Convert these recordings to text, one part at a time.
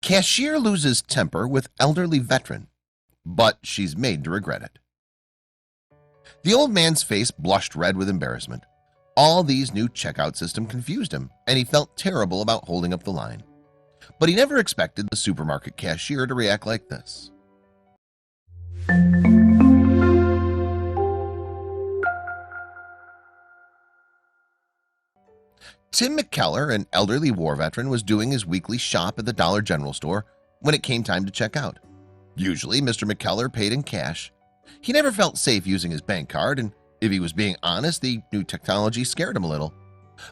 Cashier loses temper with elderly veteran, but she's made to regret it. The old man's face blushed red with embarrassment. All these new checkout system confused him, and he felt terrible about holding up the line. But he never expected the supermarket cashier to react like this. Tim McKellar, an elderly war veteran, was doing his weekly shop at the Dollar General store when it came time to check out. Usually, Mr. McKellar paid in cash. He never felt safe using his bank card, and if he was being honest, the new technology scared him a little.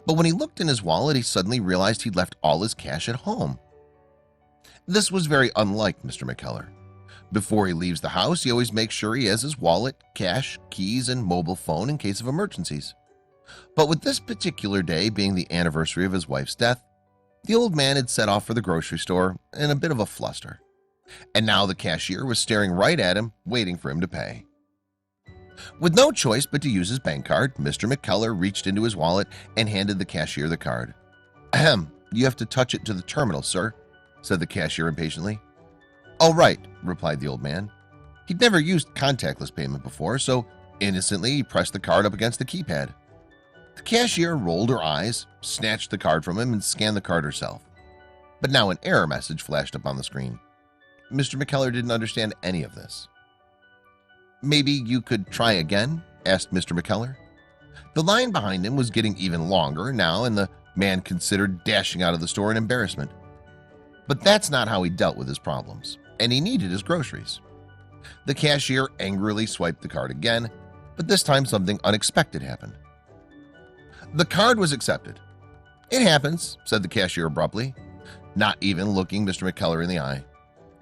But when he looked in his wallet, he suddenly realized he'd left all his cash at home. This was very unlike Mr. McKellar. Before he leaves the house, he always makes sure he has his wallet, cash, keys, and mobile phone in case of emergencies. But with this particular day being the anniversary of his wife's death, the old man had set off for the grocery store in a bit of a fluster. And now the cashier was staring right at him, waiting for him to pay. With no choice but to use his bank card, Mr. McKellar reached into his wallet and handed the cashier the card. "Ahem, you have to touch it to the terminal, sir," said the cashier impatiently. "Oh, right," replied the old man. He'd never used contactless payment before, so innocently he pressed the card up against the keypad. The cashier rolled her eyes, snatched the card from him, and scanned the card herself. But now an error message flashed up on the screen. Mr. McKellar didn't understand any of this. "Maybe you could try again?" asked Mr. McKellar. The line behind him was getting even longer now, and the man considered dashing out of the store in embarrassment. But that's not how he dealt with his problems, and he needed his groceries. The cashier angrily swiped the card again, but this time something unexpected happened. The card was accepted. "It happens," said the cashier abruptly, not even looking Mr. McKellar in the eye.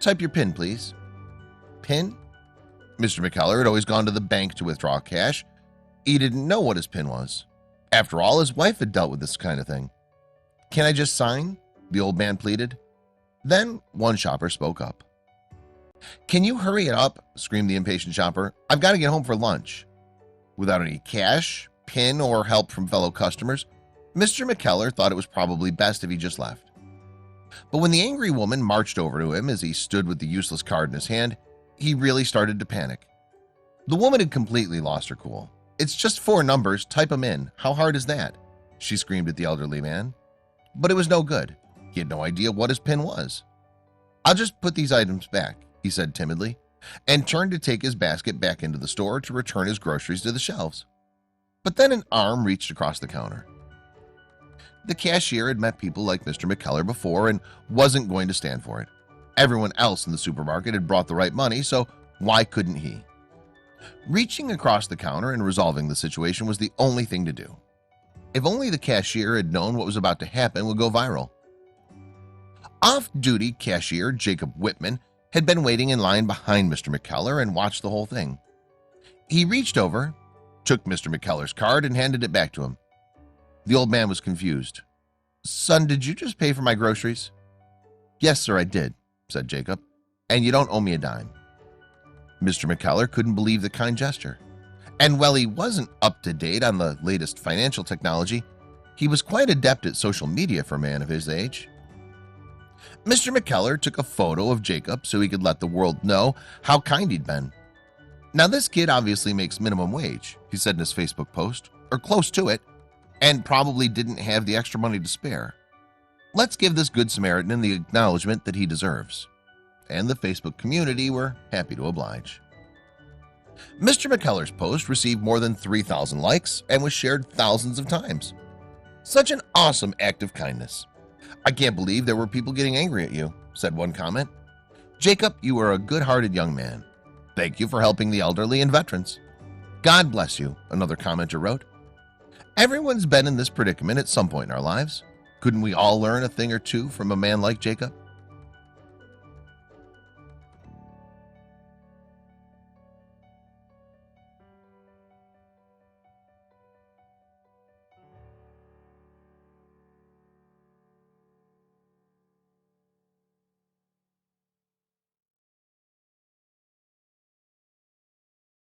"Type your PIN, please." "PIN?" Mr. McKellar had always gone to the bank to withdraw cash. He didn't know what his PIN was. After all, his wife had dealt with this kind of thing. "Can I just sign?" the old man pleaded. Then one shopper spoke up. "Can you hurry it up?" screamed the impatient shopper. "I've got to get home for lunch." Without any cash, PIN, or help from fellow customers, Mr. McKellar thought it was probably best if he just left. But when the angry woman marched over to him as he stood with the useless card in his hand, he really started to panic. The woman had completely lost her cool. "It's just 4 numbers, type them in. How hard is that?" she screamed at the elderly man. But it was no good. He had no idea what his PIN was. "I'll just put these items back," he said timidly, and turned to take his basket back into the store to return his groceries to the shelves. But then an arm reached across the counter. The cashier had met people like Mr. McKellar before and wasn't going to stand for it. Everyone else in the supermarket had brought the right money, so why couldn't he? Reaching across the counter and resolving the situation was the only thing to do. If only the cashier had known what was about to happen would go viral. Off-duty cashier Jacob Whitman had been waiting in line behind Mr. McKellar and watched the whole thing. He reached over, took Mr. McKellar's card, and handed it back to him. The old man was confused. "Son, did you just pay for my groceries?" "Yes, sir, I did," said Jacob, "and you don't owe me a dime." Mr. McKellar couldn't believe the kind gesture. And while he wasn't up to date on the latest financial technology, he was quite adept at social media for a man of his age. Mr. McKellar took a photo of Jacob so he could let the world know how kind he'd been. "Now this kid obviously makes minimum wage," he said in his Facebook post, "or close to it, and probably didn't have the extra money to spare. Let's give this Good Samaritan the acknowledgement that he deserves." And the Facebook community were happy to oblige. Mr. McKellar's post received more than 3,000 likes and was shared thousands of times. "Such an awesome act of kindness. I can't believe there were people getting angry at you," said one comment. "Jacob, you are a good-hearted young man. Thank you for helping the elderly and veterans." "God bless you," another commenter wrote. Everyone's been in this predicament at some point in our lives. Couldn't we all learn a thing or two from a man like Jacob?